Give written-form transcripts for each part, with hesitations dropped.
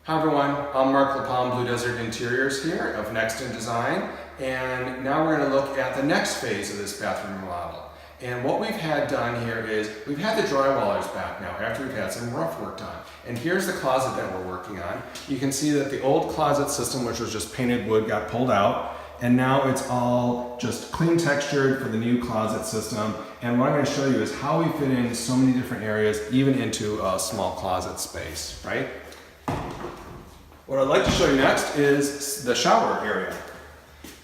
Hi everyone, I'm Mark LaPalme, Blue Desert Interiors here of Next in Design, and now we're going to look at the next phase of this bathroom remodel. And what we've had done here is we've had the drywallers back now after we've had some rough work done. And here's the closet that we're working on. You can see that the old closet system, which was just painted wood, got pulled out. And now it's all just clean textured for the new closet system. And what I'm going to show you is how we fit in so many different areas, even into a small closet space, right? What I'd like to show you next is the shower area.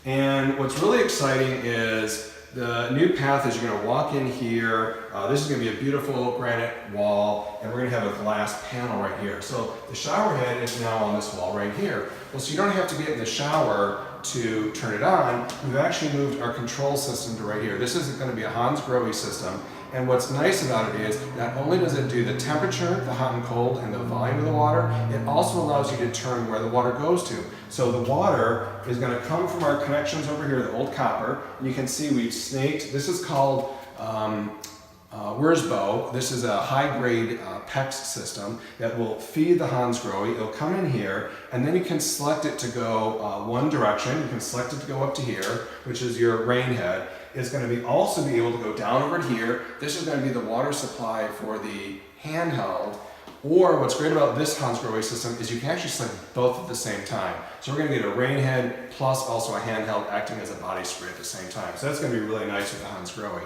And what's really exciting is the new path is you're going to walk in here. This is going to be a beautiful granite wall, and we're going to have a glass panel right here. So the shower head is now on this wall right here. Well, so you don't have to get in the shower to turn it on. We've actually moved our control system to right here. This is going to be a Hansgrohe system. And what's nice about it is not only does it do the temperature, the hot and cold, and the volume of the water, it also allows you to determine where the water goes to. So the water is going to come from our connections over here, the old copper. And you can see we've snaked. This is called Wurzbo. This is a high-grade PEX system that will feed the Hansgrohe. It'll come in here, and then you can select it to go one direction. You can select it to go up to here, which is your rain head. It's going to also be able to go down over to here. This is going to be the water supply for the handheld. Or what's great about this Hansgrohe system is you can actually select both at the same time. So we're going to get a rain head plus also a handheld acting as a body spray at the same time. So that's going to be really nice with the Hansgrohe.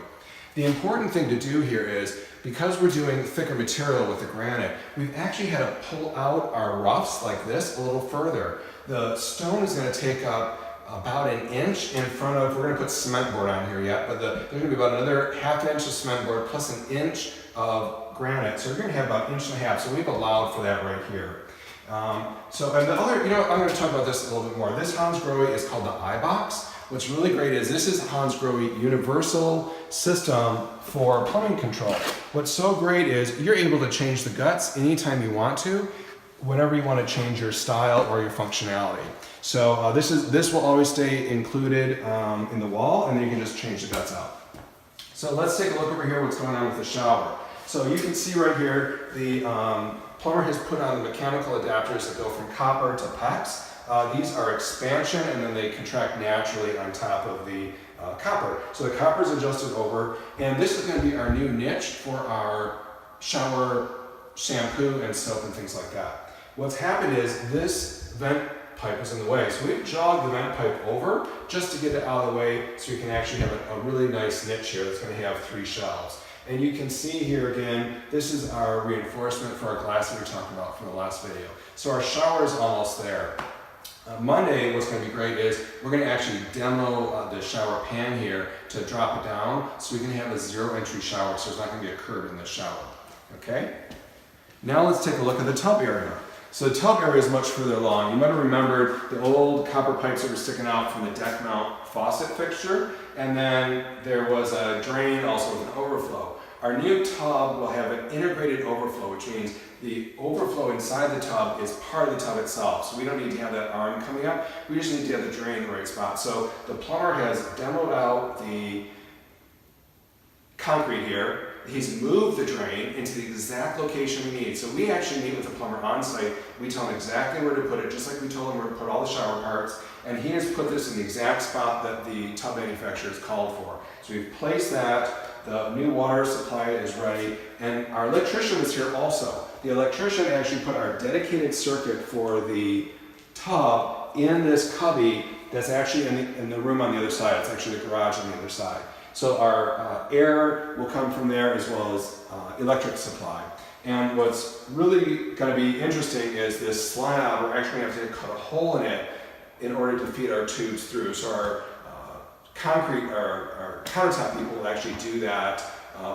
The important thing to do here is, because we're doing thicker material with the granite, we've actually had to pull out our roughs like this a little further. The stone is going to take up about an inch in front of, we're going to put cement board on here yet, but there's going to be about another ½ inch of cement board plus an inch of granite. So we're going to have about 1.5 inches. So we've allowed for that right here. And the other, I'm going to talk about this a little bit more. This Hansgrohe is called the iBox. What's really great is this is a Hansgrohe universal system for plumbing control. What's so great is you're able to change the guts anytime you want to, whenever you want to change your style or your functionality. So this will always stay included in the wall, and then you can just change the guts out. So let's take a look over here what's going on with the shower. So you can see right here the plumber has put on the mechanical adapters that go from copper to PEX. These are expansion, and then they contract naturally on top of the copper. So the copper is adjusted over, and this is going to be our new niche for our shower shampoo and soap and things like that. What's happened is this vent pipe is in the way, so we've jogged the vent pipe over just to get it out of the way so we can actually have a really nice niche here that's going to have 3 shelves. And you can see here again, this is our reinforcement for our glass that we were talking about from the last video. So our shower is almost there. Monday, what's going to be great is we're going to actually demo the shower pan here to drop it down so we can have a 0 entry shower, so there's not going to be a curb in this shower. Okay? Now let's take a look at the tub area. So the tub area is much further along. You might have remembered the old copper pipes that were sticking out from the deck mount faucet fixture, and then there was a drain also with an overflow. Our new tub will have an integrated overflow, which means the overflow inside the tub is part of the tub itself. So we don't need to have that arm coming up. We just need to have the drain in the right spot. So the plumber has demoed out the concrete here. He's moved the drain into the exact location we need. So we actually meet with the plumber on site. We tell him exactly where to put it, just like we told him where to put all the shower parts. And he has put this in the exact spot that the tub manufacturer has called for. So we've placed that. The new water supply is ready. And our electrician is here also. The electrician actually put our dedicated circuit for the tub in this cubby that's actually in the room on the other side. It's actually the garage on the other side. So our air will come from there as well as electric supply. And what's really going to be interesting is this slab, we're actually going to have to cut a hole in it in order to feed our tubes through. So our our countertop people will actually do that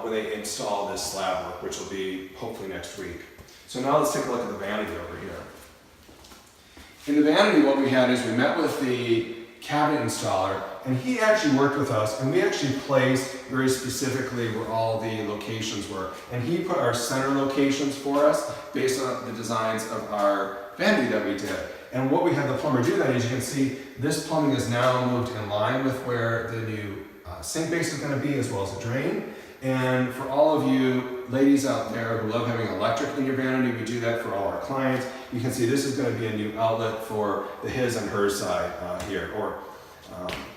when they install this slab work, which will be hopefully next week. So now let's take a look at the vanity over here. In the vanity, what we had is we met with the cabinet installer, and he actually worked with us, and we actually placed very specifically where all the locations were. And he put our center locations for us based on the designs of our vanity that we did. And what we had the plumber do then, as you can see, this plumbing is now moved in line with where the new sink base is going to be, as well as the drain. And for all of you ladies out there who love having electric in your vanity, we do that for all our clients. You can see this is going to be a new outlet for the his and her side here.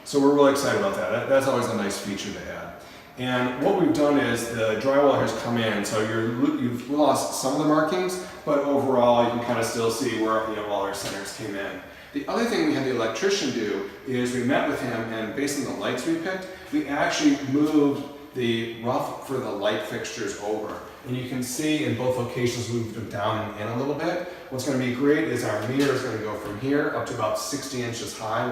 So we're really excited about that. That's always a nice feature to add. And what we've done is the drywall has come in, so you've lost some of the markings, but overall you can kind of still see where all our centers came in. The other thing we had the electrician do is we met with him, and based on the lights we picked, we actually moved the rough for the light fixtures over. And you can see in both locations we moved them down and in a little bit. What's going to be great is our meter is going to go from here up to about 60 inches high,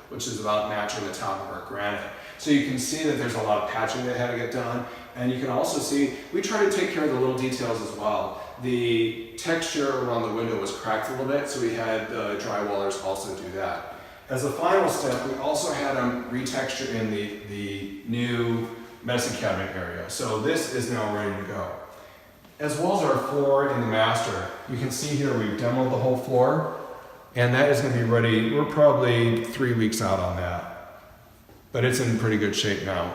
which is about matching the top of our granite. So you can see that there's a lot of patching that had to get done. And you can also see, we try to take care of the little details as well. The texture around the window was cracked a little bit, so we had the drywallers also do that. As a final step, we also had them retexture in the new medicine cabinet area. So this is now ready to go. As well as our floor in the master, you can see here we've demoed the whole floor, and that is going to be ready. We're probably 3 weeks out on that. But it's in pretty good shape now.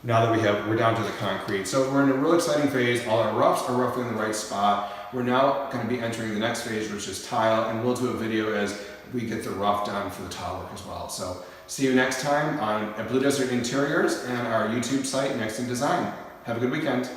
Now that we're down to the concrete. So we're in a real exciting phase. All our roughs are roughly in the right spot. We're now going to be entering the next phase, which is tile, and we'll do a video as we get the rough done for the tile work as well. So see you next time on Blue Desert Interiors and our YouTube site, Next in Design. Have a good weekend.